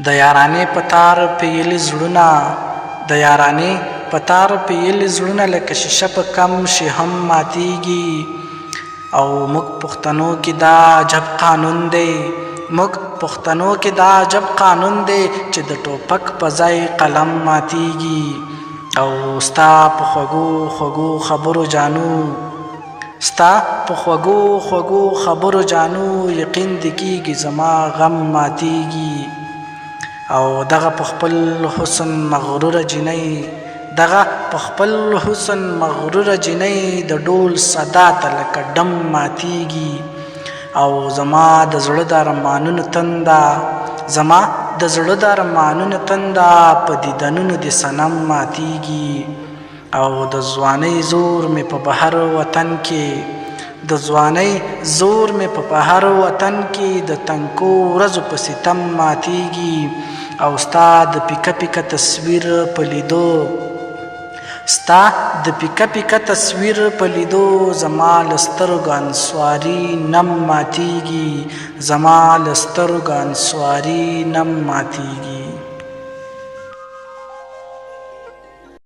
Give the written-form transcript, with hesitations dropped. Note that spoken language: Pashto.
د یارانې په تار پیلي زړونه، د یارانې په تار پیلي زړونه لکه شیشه په کم شي هم ماتیږي. او موږ پښتنو کې دا عجب قانون دی، موږ پښتنو کې دا عجب قانون دی چې د ټوپک په ځای قلم ماتیږي. او ستا په خوږو خوږو خبرو جانو، ستا په خوږو خوږو خبرو جانو یقین دې کېږي زما غم ماتیږي. او دغه په خپل حسن مغروره جنۍ، دغه په خپل حسن مغروره جنۍ د ډول صدا ته لکه ډم ماتیږي. او زما د زړه د ارمانونو تنده، زما د زړه د ارمانونو تنده په دیدنونو د صنم ماتیږي. او د ځوانۍ زور مې په بهر وطن کې، د ځوانۍ زور مې په بهر وطن کې د تنکو ورځو په ستم ماتیږي. او ستا د پیکه پیکه تصویر په لیدو، ستا د پیکه پیکه تصویر په لیدو زما له سترګو انسواري نم ماتیږي، زما له سترګو انسواري نم ماتیږي.